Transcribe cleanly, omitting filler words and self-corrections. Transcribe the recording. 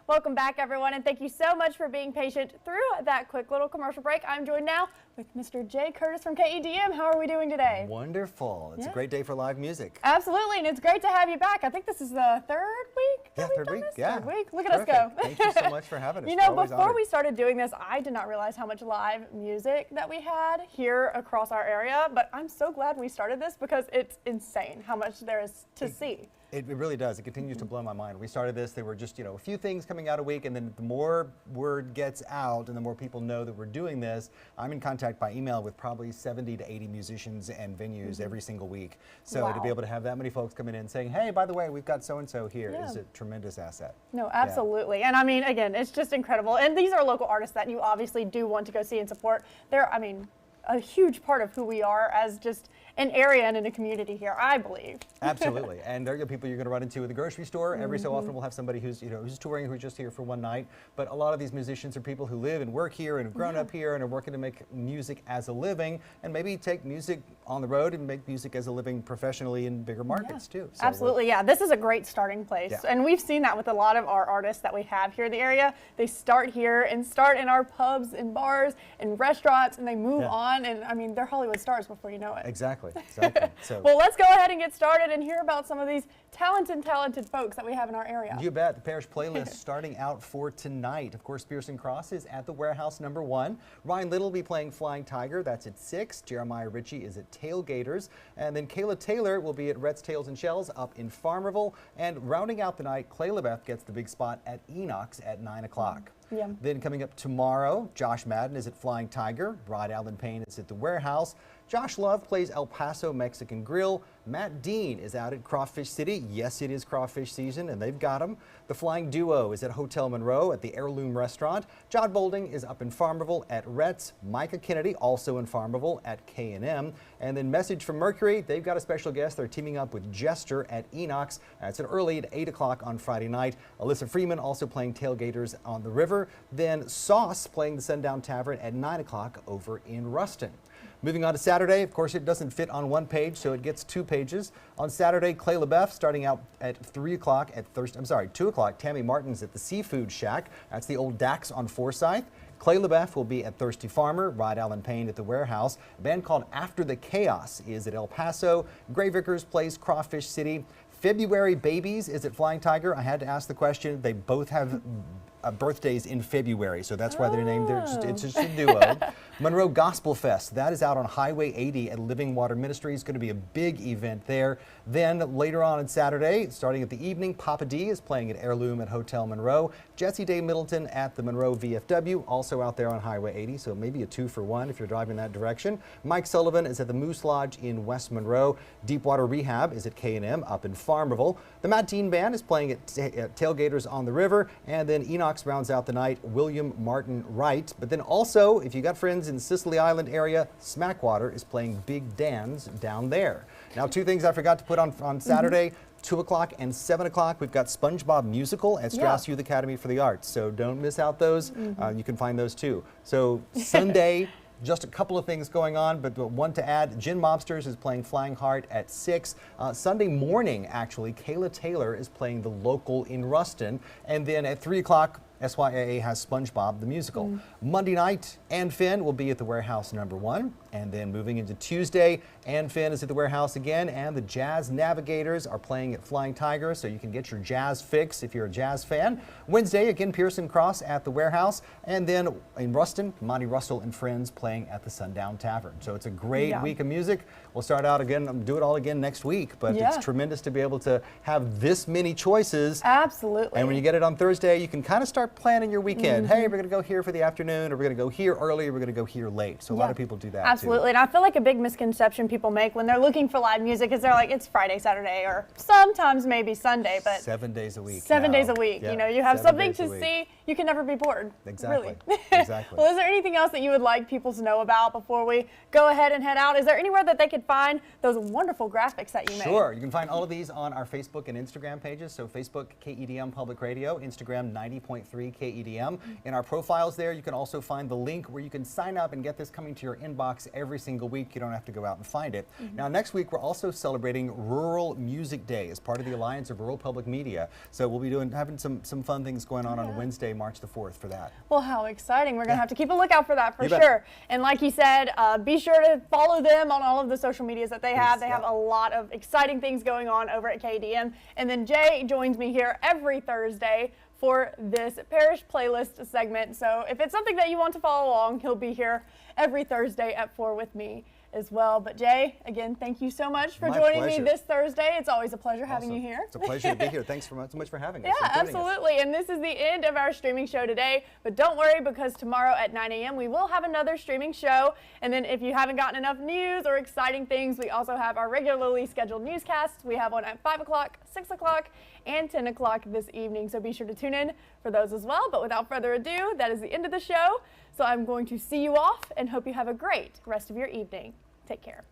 Welcome back, everyone, and thank you so much for being patient through that quick little commercial break. I'm joined now with Mr. Jay Curtis from KEDM. How are we doing today? Wonderful. It's a great day for live music. Absolutely, and it's great to have you back. I think this is the third week that we've done this? Third week. Look at us go. Thank you so much for having us. You know, before we started doing this, I did not realize how much live music that we had here across our area, but I'm so glad we started this because it's insane how much there is to see. It really does. It continues to blow my mind. We started this, there were just, a few things coming out a week, and then the more word gets out and the more people know that we're doing this, I'm in contact by email with probably 70 to 80 musicians and venues every single week. So to be able to have that many folks coming in saying, hey, by the way, we've got so-and-so here is a tremendous asset. No, absolutely. And I mean, again, it's just incredible. And these are local artists that you obviously do want to go see and support. They're, I mean, a huge part of who we are as just an area and in a community here, I believe. Absolutely, and they're the people you're going to run into at the grocery store. Every so often we'll have somebody who's who's touring, who's just here for one night. But a lot of these musicians are people who live and work here and have grown up here and are working to make music as a living, and maybe take music on the road and make music as a living professionally in bigger markets too. So absolutely, this is a great starting place, and we've seen that with a lot of our artists that we have here in the area. They start here and start in our pubs and bars and restaurants, and they move on, and I mean, they're Hollywood stars before you know it. Exactly. So, well, let's go ahead and get started and hear about some of these talented folks that we have in our area. You bet. The Parish playlist starting out for tonight. Of course, Pearson Cross is at the Warehouse #1. Ryan Little will be playing Flying Tiger. That's at 6. Jeremiah Ritchie is at Tailgaters. And then Kayla Taylor will be at Rhett's Tails and Shells up in Farmerville. And rounding out the night, Clay LaBeouf gets the big spot at Enoch's at 9 o'clock. Then coming up tomorrow, Josh Madden is at Flying Tiger. Rod Allen Payne is at the Warehouse. Josh Love plays El Paso Mexican Grill. Matt Dean is out at Crawfish City. Yes, it is crawfish season, and they've got him. The Flying Duo is at Hotel Monroe at the Heirloom Restaurant. John Bolding is up in Farmerville at Rhett's. Micah Kennedy also in Farmerville at K&M. And then Message from Mercury, they've got a special guest. They're teaming up with Jester at Enoch's. That's at early at 8 o'clock on Friday night. Alyssa Freeman also playing Tailgaters on the River. Then Sauce playing the Sundown Tavern at 9 o'clock over in Ruston. Moving on to Saturday, of course, it doesn't fit on one page, so it gets 2 pages. On Saturday, Clay LaBeouf starting out at 2 o'clock. Tammy Martin's at the Seafood Shack. That's the old Dax on Forsyth. Clay LaBeouf will be at Thirsty Farmer. Rod Allen Payne at the Warehouse. A band called After the Chaos is at El Paso. Gray Vickers plays Crawfish City. February Babies is at Flying Tiger. I had to ask the question. They both have birthdays in February, so that's why they're named. It's just a duo. Monroe Gospel Fest, that is out on Highway 80 at Living Water Ministries. Going to be a big event there. Then later on Saturday, starting at the evening, Papa D is playing at Heirloom at Hotel Monroe. Jesse Day Middleton at the Monroe VFW, also out there on Highway 80, so maybe a 2-for-1 if you're driving that direction. Mike Sullivan is at the Moose Lodge in West Monroe. Deepwater Rehab is at K&M up in Farmerville. The Matt Dean Band is playing at Tailgaters on the River, and then Enoch's rounds out the night, William Martin Wright. But then also, if you got friends in Sicily Island area, Smackwater is playing Big Dan's down there. Now, 2 things I forgot to put on Saturday. 2 o'clock and 7 o'clock, we've got SpongeBob Musical at Strauss Youth Academy for the Arts. So don't miss out those. You can find those too. So Sunday, just a couple of things going on, but one to add, Gin Mobsters is playing Flying Heart at 6. Sunday morning, actually, Kayla Taylor is playing The Local in Ruston. And then at 3 o'clock, SYAA has SpongeBob the Musical. Monday night, Ann Finn will be at the Warehouse #1. And then moving into Tuesday, Ann Finn is at the Warehouse again, and the Jazz Navigators are playing at Flying Tiger, so you can get your jazz fix if you're a jazz fan. Wednesday, again, Pearson Cross at the Warehouse. And then in Ruston, Monty Russell and Friends playing at the Sundown Tavern. So it's a great week of music. We'll start out again, do it all again next week, but it's tremendous to be able to have this many choices. Absolutely. And when you get it on Thursday, you can kind of start planning your weekend. Hey, we're going to go here for the afternoon, or we're going to go here early, or we're going to go here late. So a lot of people do that Absolutely. And I feel like a big misconception people make when they're looking for live music is they're like, it's Friday, Saturday, or sometimes maybe Sunday, but 7 days a week. 7 days a week. Yep. You know, you have something to see. You can never be bored. Exactly. Really. Exactly. Well, is there anything else that you would like people to know about before we go ahead and head out? Is there anywhere that they could find those wonderful graphics that you made? Sure. You can find all of these on our Facebook and Instagram pages. So Facebook, KEDM Public Radio, Instagram, 90.3 101.3 KEDM. In our profiles there, you can also find the link where you can sign up and get this coming to your inbox every single week. You don't have to go out and find it. Now, next week, we're also celebrating Rural Music Day as part of the Alliance of Rural Public Media. So we'll be having some fun things going on Wednesday, March the 4th for that. Well, how exciting. We're going to have to keep a lookout for that for sure. And like you said, be sure to follow them on all of the social medias that they have. They have a lot of exciting things going on over at KEDM. And then Jay joins me here every Thursday for this Parish playlist segment. So if it's something that you want to follow along, he'll be here every Thursday at 4 with me as well. But Jay, again, thank you so much for joining me this Thursday. It's always a pleasure having you here. It's a pleasure to be here. Thanks so much for having us. Yeah, absolutely. And this is the end of our streaming show today. But don't worry, because tomorrow at 9 a.m. we will have another streaming show. And then if you haven't gotten enough news or exciting things, we also have our regularly scheduled newscasts. We have one at 5 o'clock, 6 o'clock, and 10 o'clock this evening. So be sure to tune in for those as well. But without further ado, that is the end of the show. So I'm going to see you off and hope you have a great rest of your evening. Take care.